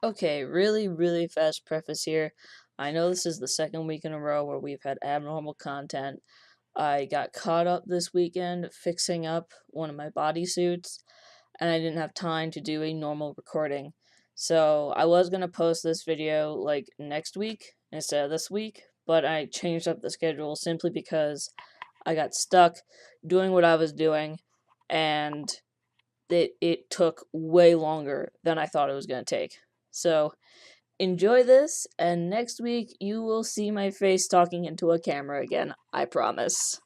Okay, really fast preface here. I know this is the second week in a row where we've had abnormal content. I got caught up this weekend fixing up one of my bodysuits, and I didn't have time to do a normal recording. So I was gonna post this video like next week instead of this week, but I changed up the schedule simply because I got stuck doing what I was doing, and it took way longer than I thought it was gonna take. So enjoy this, and next week you will see my face talking into a camera again, I promise.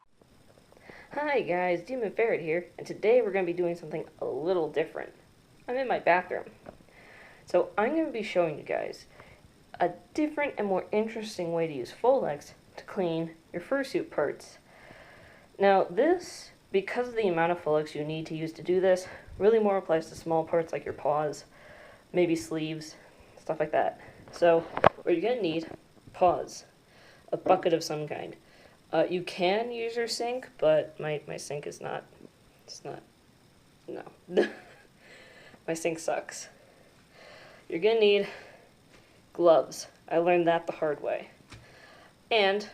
Hi guys, Demon Ferret here, and today we're going to be doing something a little different. I'm in my bathroom. So I'm going to be showing you guys a different and more interesting way to use Folex to clean your fursuit parts. Now this, because of the amount of Folex you need to use to do this, really more applies to small parts like your paws, maybe sleeves, stuff like that. So what you're going to need, paws, a bucket of some kind. You can use your sink, but my sink is not, no. My sink sucks. You're gonna need gloves. I learned that the hard way. And,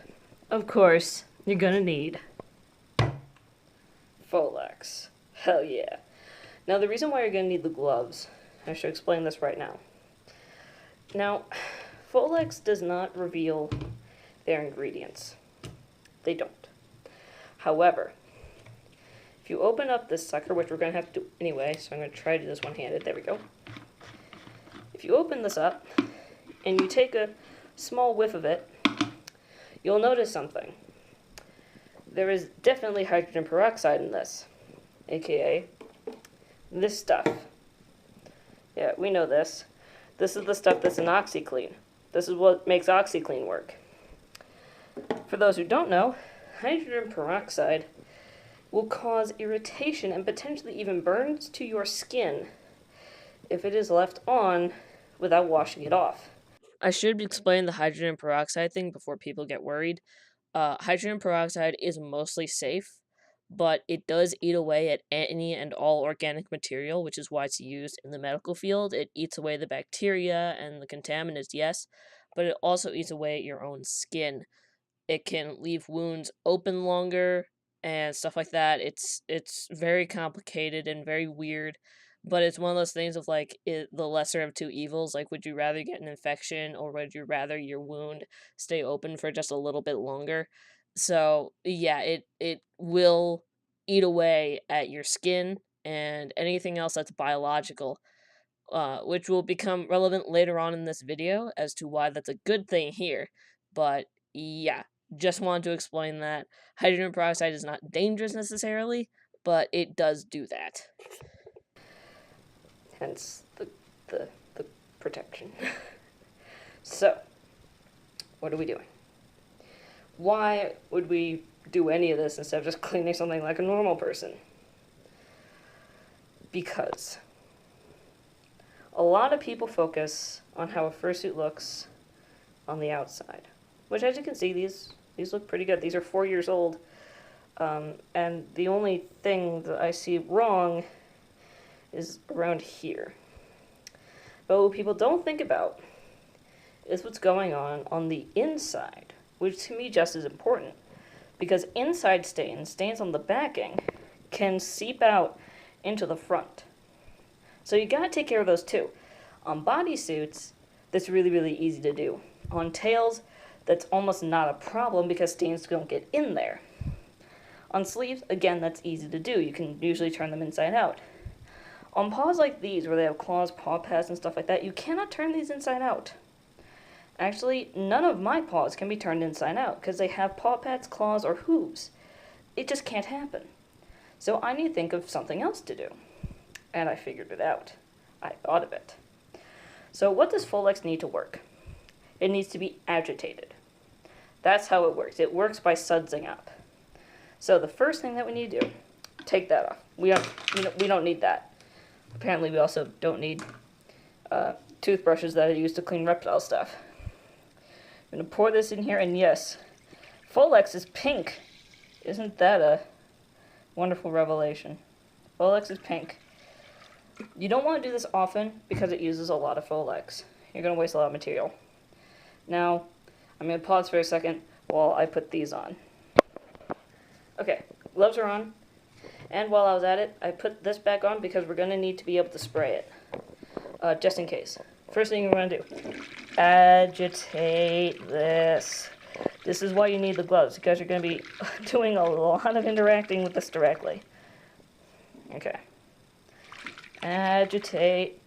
of course, you're gonna need Folex. Hell yeah. Now, the reason why you're gonna need the gloves, I should explain this right now. Now, Folex does not reveal their ingredients. They don't. However, if you open up this sucker, which we're going to have to do anyway, so I'm going to try to do this one-handed. There we go. If you open this up and you take a small whiff of it, you'll notice something. There is definitely hydrogen peroxide in this, aka this stuff. Yeah, we know this. This is the stuff that's in OxyClean. This is what makes OxyClean work. For those who don't know, hydrogen peroxide will cause irritation and potentially even burns to your skin if it is left on without washing it off. I should explain the hydrogen peroxide thing before people get worried. Hydrogen peroxide is mostly safe, but it does eat away at any and all organic material, which is why it's used in the medical field. It eats away the bacteria and the contaminants, yes, but it also eats away at your own skin. It can leave wounds open longer and stuff like that. It's very complicated and very weird, but it's one of those things of like the lesser of two evils. Like, would you rather get an infection or would you rather your wound stay open for just a little bit longer? So yeah, it will eat away at your skin and anything else that's biological, which will become relevant later on in this video as to why that's a good thing here. But yeah, just wanted to explain that. Hydrogen peroxide is not dangerous necessarily, but it does do that. Hence the protection. So, what are we doing? Why would we do any of this instead of just cleaning something like a normal person? Because a lot of people focus on how a fursuit looks on the outside, which, as you can see, these look pretty good. These are 4 years old, and the only thing that I see wrong is around here. But what people don't think about is what's going on the inside, which to me just as important, because inside stains on the backing, can seep out into the front. So you gotta take care of those too. On bodysuits, that's really easy to do. On tails, that's almost not a problem because stains don't get in there. On sleeves, again, that's easy to do. You can usually turn them inside out. On paws like these, where they have claws, paw pads, and stuff like that, you cannot turn these inside out. Actually, none of my paws can be turned inside out because they have paw pads, claws, or hooves. It just can't happen. So I need to think of something else to do. And I figured it out. I thought of it. So what does Folex need to work? It needs to be agitated. That's how it works. It works by sudsing up. So the first thing that we need to do, take that off. We don't need that. Apparently we also don't need toothbrushes that I use to clean reptile stuff. I'm going to pour this in here, and yes, Folex is pink. Isn't that a wonderful revelation? Folex is pink. You don't want to do this often because it uses a lot of Folex. You're going to waste a lot of material. Now, I'm going to pause for a second while I put these on. Okay, gloves are on. And while I was at it, I put this back on because we're going to need to be able to spray it. Just in case. First thing you're going to do, agitate this. This is why you need the gloves, because you're going to be doing a lot of interacting with this directly. Okay. Agitate.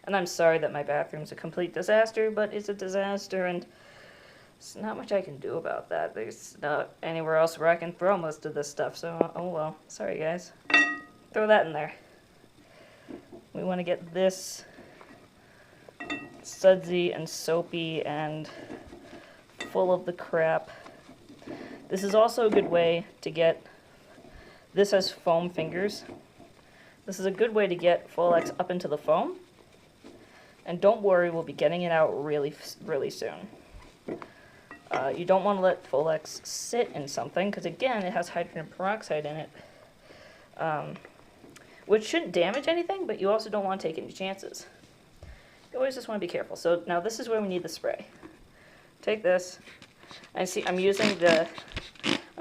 And I'm sorry that my bathroom's a complete disaster, but it's a disaster, and there's not much I can do about that. There's not anywhere else where I can throw most of this stuff, so oh well. Sorry, guys. Throw that in there. We want to get this sudsy and soapy and full of the crap. This is also a good way to get, this has foam fingers. This is a good way to get Folex up into the foam. And don't worry, we'll be getting it out really soon. You don't want to let Folex sit in something, because again, it has hydrogen peroxide in it. Which shouldn't damage anything, but you also don't want to take any chances. You always just want to be careful. So now this is where we need the spray. Take this, and see, I'm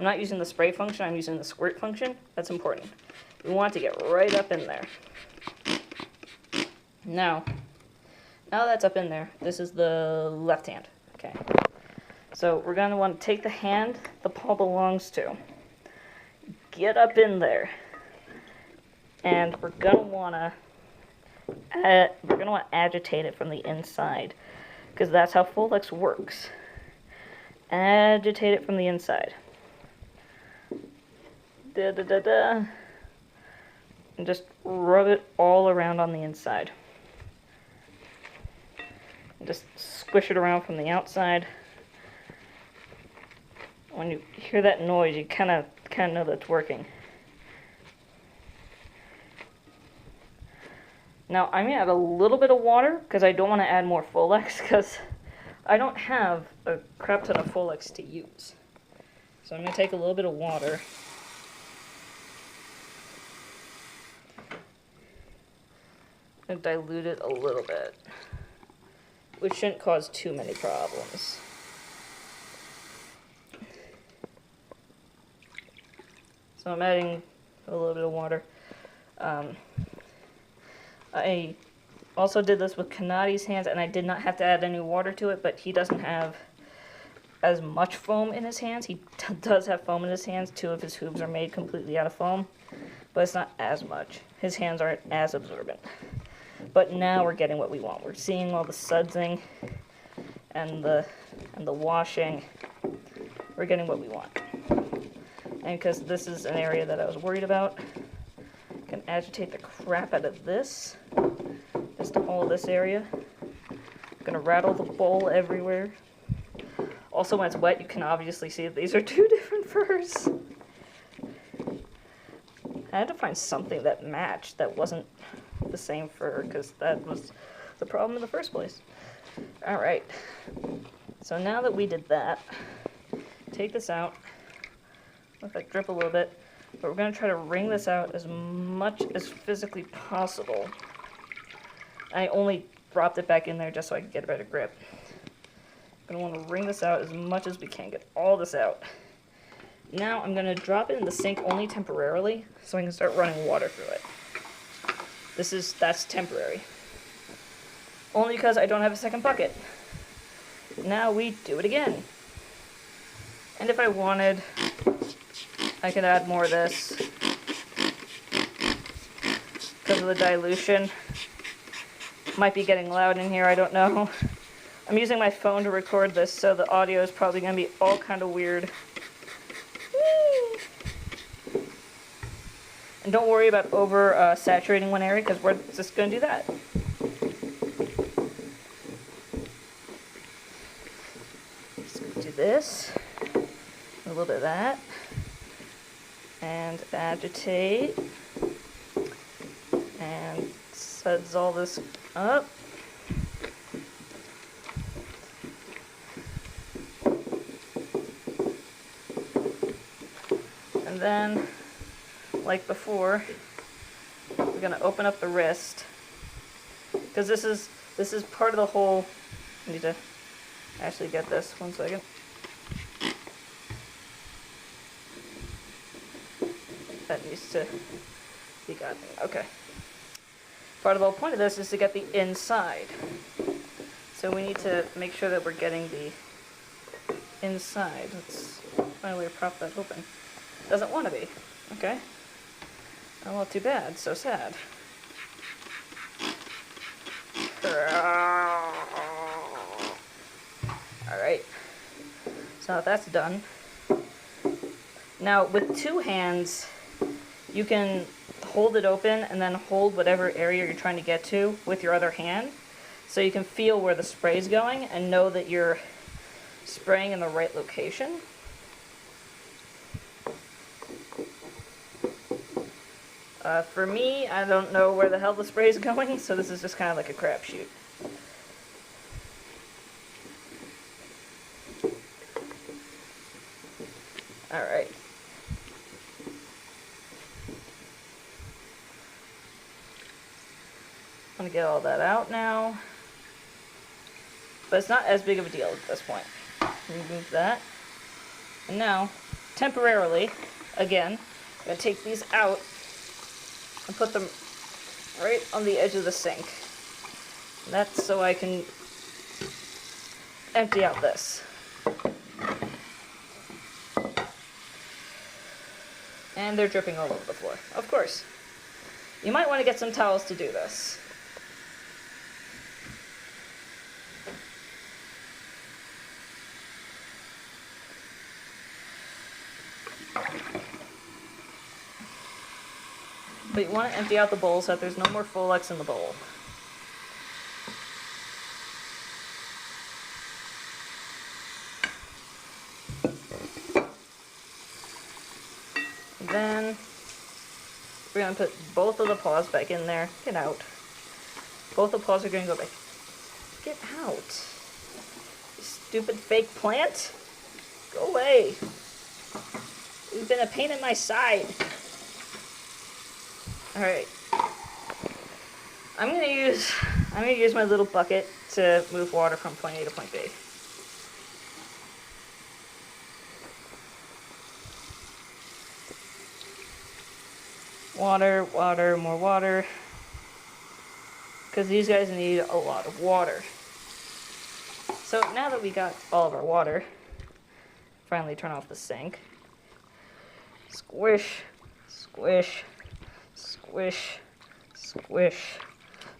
not using the spray function, I'm using the squirt function. That's important. We want to get right up in there. Now that's up in there, this is the left hand. Okay. So we're going to want to take the hand the paw belongs to. Get up in there. And we're going to want to agitate it from the inside, because that's how Folex works. Agitate it from the inside. Da da da da. And just rub it all around on the inside. And just squish it around from the outside. When you hear that noise, you kind of know that it's working. Now, I'm going to add a little bit of water, because I don't want to add more Folex, because I don't have a crap ton of Folex to use. So I'm going to take a little bit of water. And dilute it a little bit, which shouldn't cause too many problems. So I'm adding a little bit of water. I also did this with Kanati's hands, and I did not have to add any water to it, but he doesn't have as much foam in his hands. He does have foam in his hands. 2 of his hooves are made completely out of foam, but it's not as much. His hands aren't as absorbent. But now we're getting what we want. We're seeing all the sudsing and the washing. We're getting what we want. And because this is an area that I was worried about, I can agitate the crap out of this. Just all this area. I'm gonna rattle the bowl everywhere. Also, when it's wet, you can obviously see that these are 2 different furs. I had to find something that matched that wasn't the same fur, because that was the problem in the first place. Alright, so now that we did that, take this out, let that drip a little bit, but we're going to try to wring this out as much as physically possible. I only dropped it back in there just so I could get a better grip. I'm going to want to wring this out as much as we can, get all this out. Now I'm going to drop it in the sink only temporarily, so I can start running water through it. That's temporary. Only because I don't have a second bucket. Now we do it again. And if I wanted, I could add more of this. Because of the dilution. Might be getting loud in here, I don't know. I'm using my phone to record this, so the audio is probably going to be all kind of weird. And don't worry about saturating one area, because we're just going to do that. Just do this, a little bit of that, and agitate, and suds all this up. And then, like before, we're gonna open up the wrist, because this is part of the whole. I need to actually get this. 1 second. That needs to be gotten. Okay. Part of the whole point of this is to get the inside. So we need to make sure that we're getting the inside. Let's finally prop that open. Doesn't want to be. Okay. Oh, well, too bad. So sad. Alright. So now that's done. Now, with 2 hands, you can hold it open and then hold whatever area you're trying to get to with your other hand. So you can feel where the spray's going and know that you're spraying in the right location. For me, I don't know where the hell the spray is going, so this is just kind of like a crapshoot. Alright. I'm gonna get all that out now. But it's not as big of a deal at this point. Remove that. And now, temporarily, again, I'm gonna take these out and put them right on the edge of the sink. And that's so I can empty out this. And they're dripping all over the floor, of course. You might want to get some towels to do this. But you want to empty out the bowl so that there's no more Folex in the bowl. And then we're going to put both of the paws back in there. Get out. Both the paws are going to go back. Get out. You stupid fake plant. Go away. You've been a pain in my side. Alright. I'm gonna use my little bucket to move water from point A to point B. Water, water, more water. Because these guys need a lot of water. So now that we got all of our water, finally turn off the sink. Squish, squish, squish, squish,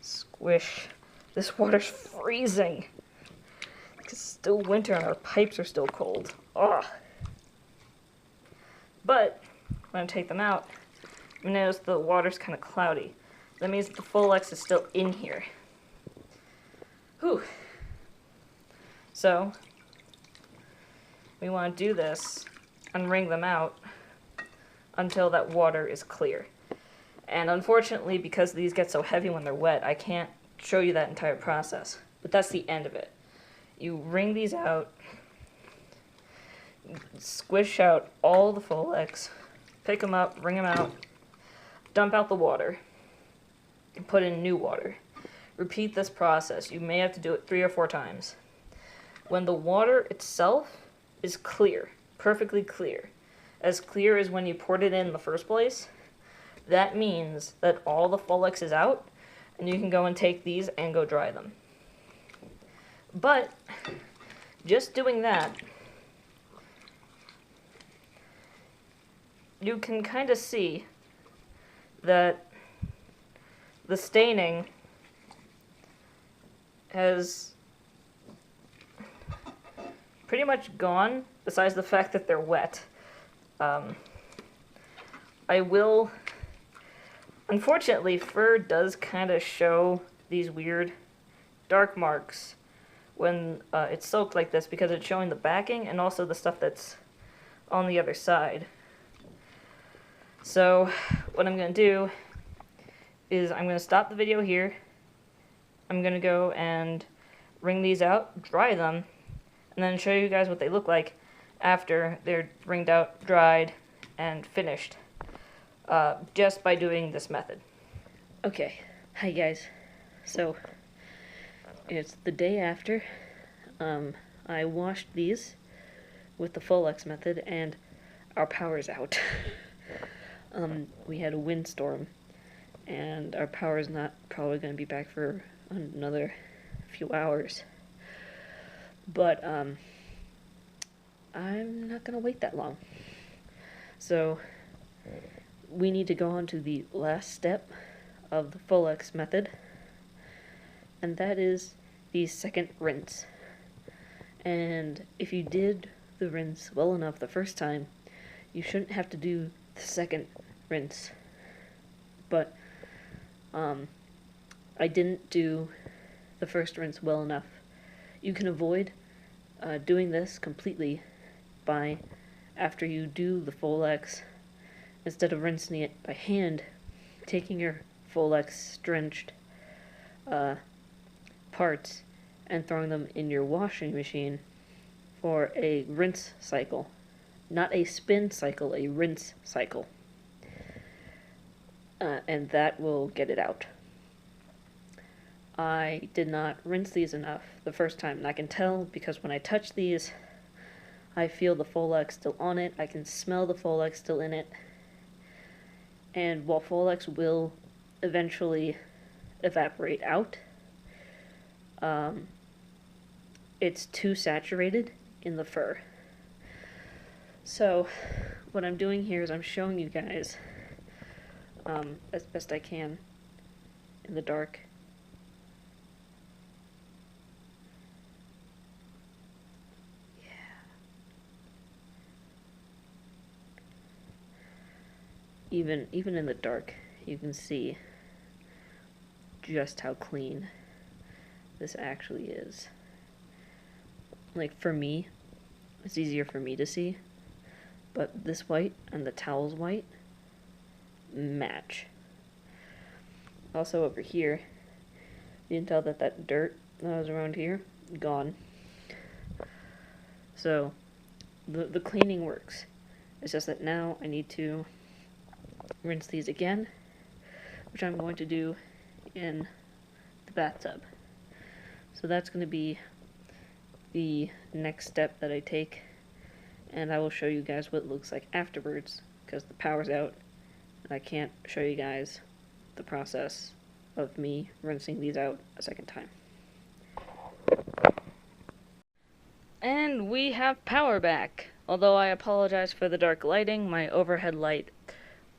squish. This water's freezing. It's still winter and our pipes are still cold. Ugh. But when I take them out, you notice the water's kind of cloudy. That means that the Folex is still in here. Whew. So, we want to do this and wring them out until that water is clear. And unfortunately, because these get so heavy when they're wet, I can't show you that entire process. But that's the end of it. You wring these out, squish out all the Folex, pick them up, wring them out, dump out the water, and put in new water. Repeat this process. You may have to do it 3 or 4 times. When the water itself is clear, perfectly clear as when you poured it in the first place, that means that all the Folex is out, and you can go and take these and go dry them. But just doing that, you can kind of see that the staining has pretty much gone, besides the fact that they're wet. I will... Unfortunately, fur does kind of show these weird dark marks when it's soaked like this, because it's showing the backing and also the stuff that's on the other side. So what I'm going to do is I'm going to stop the video here. I'm going to go and wring these out, dry them, and then show you guys what they look like after they're wringed out, dried, and finished, just by doing this method. Okay, hi guys. So, it's the day after. I washed these with the Folex method, and our power's out. We had a windstorm, and our power's not probably going to be back for another few hours. But, I'm not going to wait that long. So, we need to go on to the last step of the Folex method, and that is the second rinse. And if you did the rinse well enough the first time, you shouldn't have to do the second rinse. But I didn't do the first rinse well enough. You can avoid doing this completely by, after you do the Folex, instead of rinsing it by hand, taking your Folex drenched parts and throwing them in your washing machine for a rinse cycle. Not a spin cycle, a rinse cycle. And that will get it out. I did not rinse these enough the first time, and I can tell because when I touch these, I feel the Folex still on it. I can smell the Folex still in it. And while Folex will eventually evaporate out, it's too saturated in the fur. So what I'm doing here is I'm showing you guys as best I can in the dark. Yeah. Even in the dark, you can see just how clean this actually is. Like, for me, it's easier for me to see, but this white and the towel's white match. Also over here, you can tell that that dirt that was around here, gone. So, the cleaning works. It's just that now I need to rinse these again, which I'm going to do in the bathtub. So that's going to be the next step that I take, and I will show you guys what it looks like afterwards, because the power's out, and I can't show you guys the process of me rinsing these out a second time. And we have power back. Although I apologize for the dark lighting, my overhead light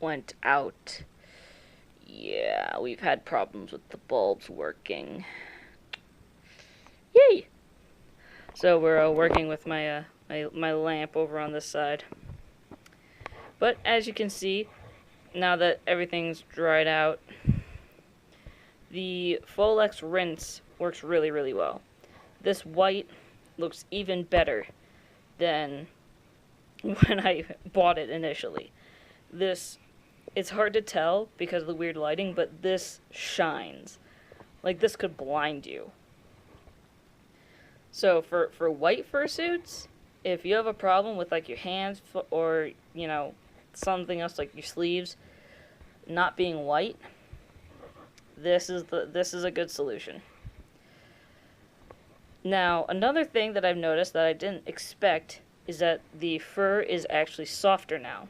went out. Yeah, we've had problems with the bulbs working. Yay! So we're working with my my lamp over on this side. But as you can see, now that everything's dried out, the Folex rinse works really, really well. This white looks even better than when I bought it initially. It's hard to tell because of the weird lighting, but this shines. Like, this could blind you. So for white fursuits, if you have a problem with like your hands or, you know, something else like your sleeves not being white, this is a good solution. Now, another thing that I've noticed that I didn't expect is that the fur is actually softer now.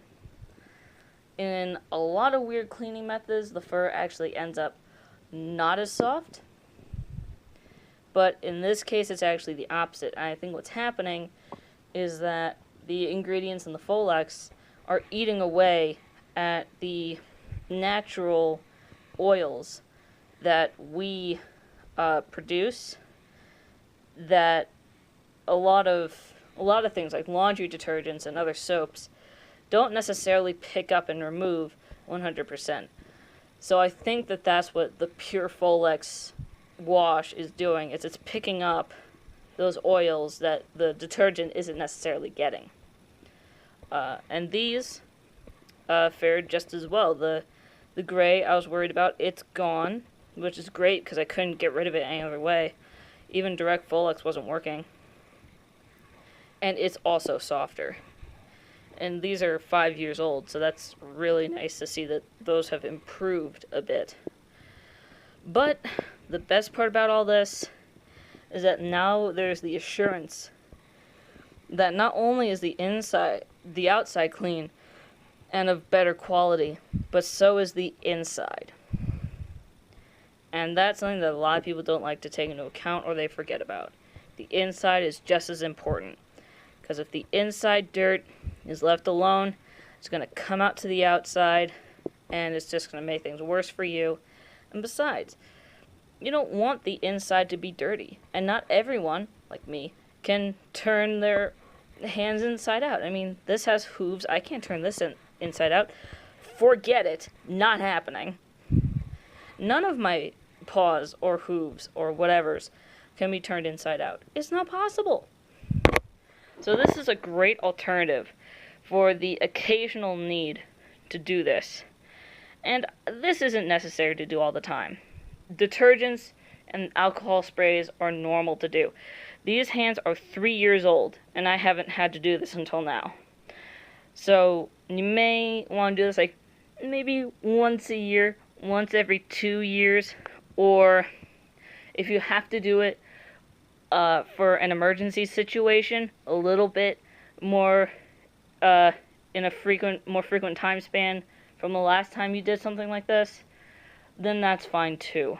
In a lot of weird cleaning methods, the fur actually ends up not as soft. But in this case, it's actually the opposite. And I think what's happening is that the ingredients in the Folex are eating away at the natural oils that we produce, that a lot of things like laundry detergents and other soaps don't necessarily pick up and remove 100%. So I think that that's what the pure Folex wash is doing. It's picking up those oils that the detergent isn't necessarily getting. And these fared just as well. The gray I was worried about, it's gone, which is great because I couldn't get rid of it any other way. Even direct Folex wasn't working. And it's also softer. And these are 5 years old, so that's really nice to see that those have improved a bit. But the best part about all this is that now there's the assurance that not only is the outside clean and of better quality, but so is the inside. And that's something that a lot of people don't like to take into account or they forget about. The inside is just as important. Because if the inside dirt is left alone, it's going to come out to the outside, and it's just going to make things worse for you. And besides, you don't want the inside to be dirty. And not everyone, like me, can turn their hands inside out. I mean, this has hooves. I can't turn this inside out. Forget it. Not happening. None of my paws or hooves or whatevers can be turned inside out. It's not possible. So this is a great alternative for the occasional need to do this. And this isn't necessary to do all the time. Detergents and alcohol sprays are normal to do. These hands are 3 years old, and I haven't had to do this until now. So you may want to do this like maybe once a year, once every 2 years, or if you have to do it for an emergency situation, a little bit more in a more frequent time span from the last time you did something like this, then that's fine too.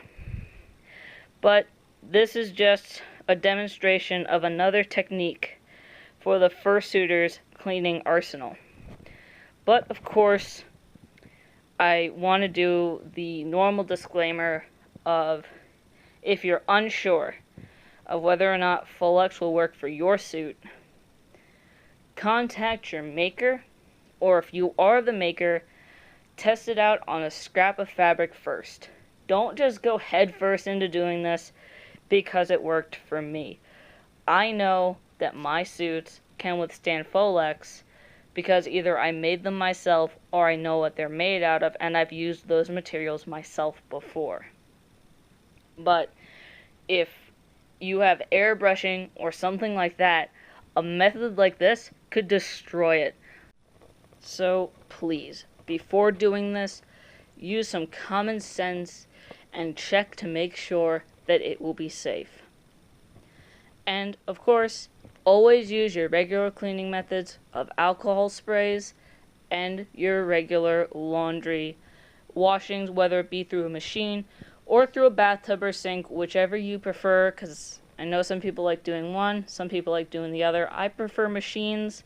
But this is just a demonstration of another technique for the fursuiters cleaning arsenal. But of course, I want to do the normal disclaimer of if you're unsure of whether or not Folex will work for your suit, contact your maker, or if you are the maker, test it out on a scrap of fabric first. Don't just go head first into doing this because it worked for me. I know that my suits can withstand Folex because either I made them myself or I know what they're made out of and I've used those materials myself before. But if you have airbrushing or something like that, a method like this could destroy it. So please, before doing this, use some common sense and check to make sure that it will be safe. And of course, always use your regular cleaning methods of alcohol sprays and your regular laundry washings, whether it be through a machine or through a bathtub or sink, whichever you prefer, because I know some people like doing one, some people like doing the other. I prefer machines.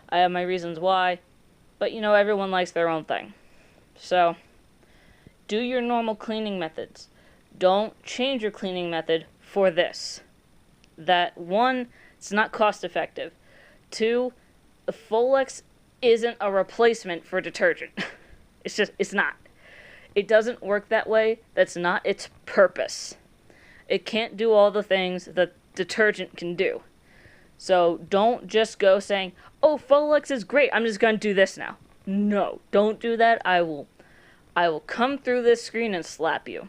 I have my reasons why, but you know, everyone likes their own thing. So, do your normal cleaning methods. Don't change your cleaning method for this. That, one, it's not cost effective. Two, Folex isn't a replacement for detergent. It's not. It doesn't work that way. That's not its purpose. It can't do all the things that detergent can do. So don't just go saying, oh, Folex is great, I'm just going to do this now. No, don't do that. I will come through this screen and slap you.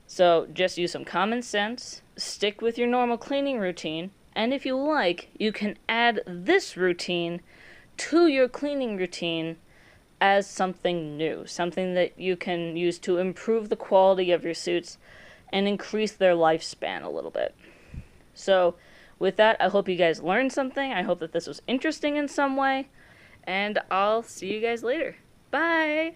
So just use some common sense, stick with your normal cleaning routine, and if you like, you can add this routine to your cleaning routine as something new, something that you can use to improve the quality of your suits and increase their lifespan a little bit. So with that, I hope you guys learned something. I hope that this was interesting in some way, and I'll see you guys later. Bye!